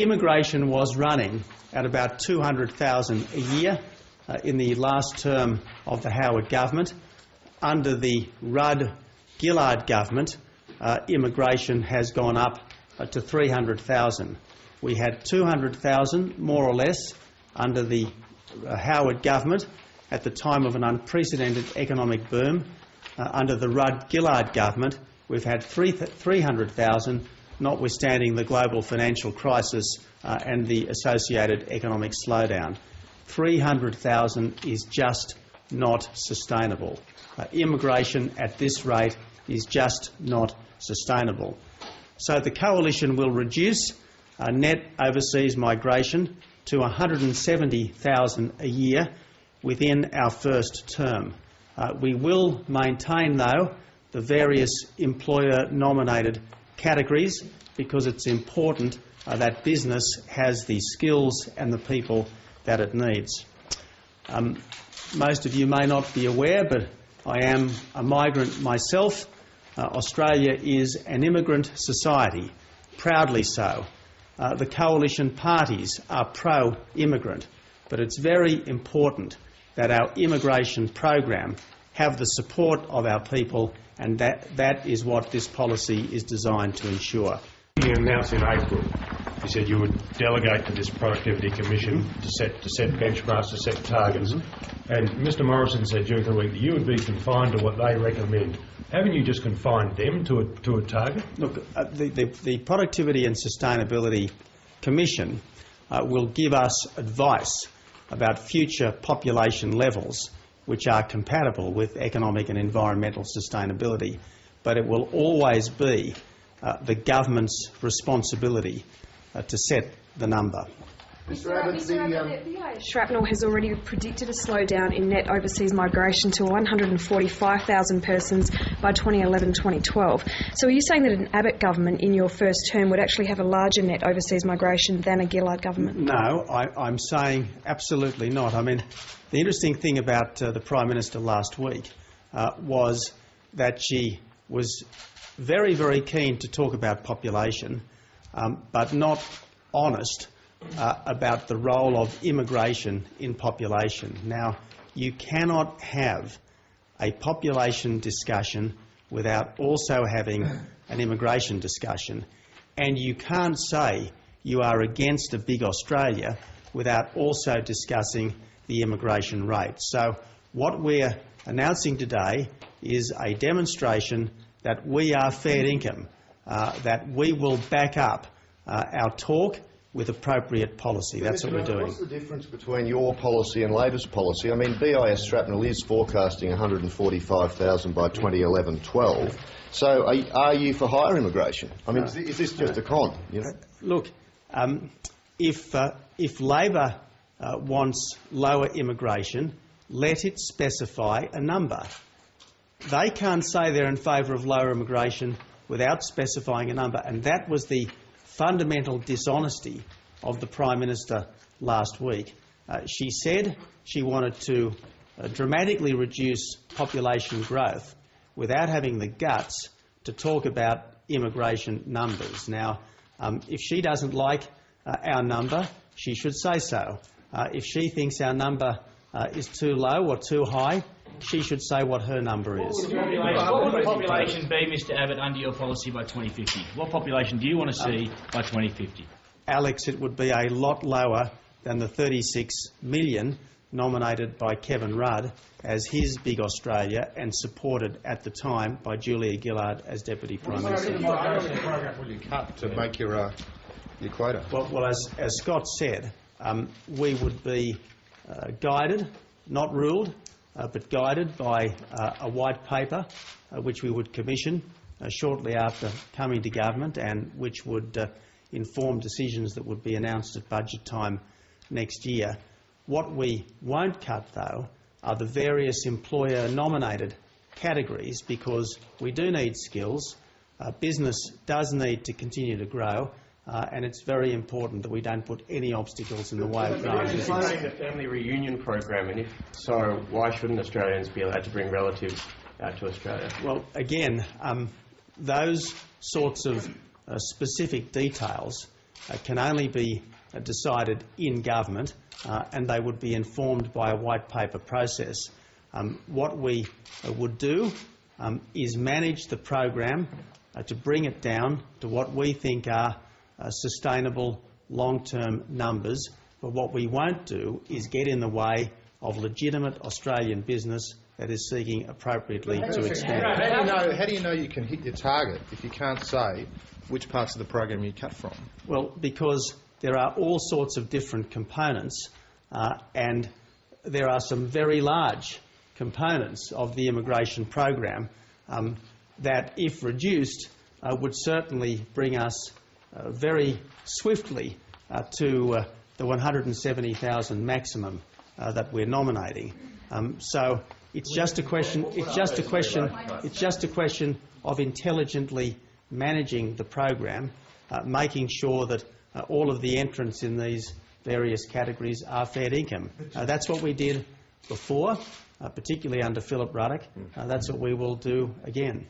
Immigration was running at about 200,000 a year in the last term of the Howard government. Under the Rudd-Gillard government, immigration has gone up to 300,000. We had 200,000, more or less, under the Howard government at the time of an unprecedented economic boom. Under the Rudd-Gillard government, we've had 300,000, notwithstanding the global financial crisis and the associated economic slowdown. 300,000 is just not sustainable. Immigration at this rate is just not sustainable. So the Coalition will reduce net overseas migration to 170,000 a year within our first term. We will maintain, though, the various employer-nominated categories because it's important that business has the skills and the people that it needs. Most of you may not be aware, but I am a migrant myself. Australia is an immigrant society, proudly so. The Coalition parties are pro-immigrant, but it's very important that our immigration program have the support of our people, and that is what this policy is designed to ensure. You announced in April, you said you would delegate to this Productivity Commission to set benchmarks, to set targets. And Mr Morrison said during the week that you would be confined to what they recommend. Haven't you just confined them to a target? Look, the Productivity and Sustainability Commission will give us advice about future population levels which are compatible with economic and environmental sustainability, but it will always be the government's responsibility to set the number. Mr Abbott, the shrapnel has already predicted a slowdown in net overseas migration to 145,000 persons by 2011-2012. So are you saying that an Abbott government in your first term would actually have a larger net overseas migration than a Gillard government? No, I'm saying absolutely not. I mean, the interesting thing about the Prime Minister last week was that she was very, very keen to talk about population, but not honest about the role of immigration in population. Now, you cannot have a population discussion without also having an immigration discussion, and you can't say you are against a big Australia without also discussing the immigration rate. So what we're announcing today is a demonstration that we are fair income, that we will back up our talk with appropriate policy. That's what we're doing. What's the difference between your policy and Labor's policy? I mean, BIS Shrapnel is forecasting 145,000 by 2011-12. So are you for higher immigration? I mean, is this just a con? You know? Look, if Labor wants lower immigration, let it specify a number. They can't say they're in favour of lower immigration without specifying a number, and that was the fundamental dishonesty of the Prime Minister last week. She said she wanted to dramatically reduce population growth without having the guts to talk about immigration numbers. Now, if she doesn't like our number, she should say so. If she thinks our number is too low or too high, she should say what her number is. What would the population be, Mr Abbott, under your policy by 2050? What population do you want to see by 2050? Alex, it would be a lot lower than the 36 million nominated by Kevin Rudd as his big Australia and supported at the time by Julia Gillard as Deputy Prime Minister. What program will you cut to make your quota? Well, as Scott said, we would be guided, not ruled, but guided by a white paper which we would commission shortly after coming to government, and which would inform decisions that would be announced at budget time next year. What we won't cut, though, are the various employer-nominated categories, because we do need skills. Business does need to continue to grow, and it's very important that we don't put any obstacles in the way of growing business. You're saying the family reunion program, and if so, why shouldn't Australians be allowed to bring relatives out to Australia? Well, again, those sorts of specific details can only be decided in government, and they would be informed by a white paper process. What we would do is manage the program to bring it down to what we think are sustainable long-term numbers, but what we won't do is get in the way of legitimate Australian business that is seeking appropriately to expand. How do you know you can hit your target if you can't say which parts of the program you cut from? Well, because there are all sorts of different components, and there are some very large components of the immigration program that, if reduced, would certainly bring us very swiftly to the 170,000 maximum that we're nominating. So it's just a question. It's just a question of intelligently managing the program, making sure that all of the entrants in these various categories are fair income. That's what we did before, particularly under Philip Ruddock. That's what we will do again.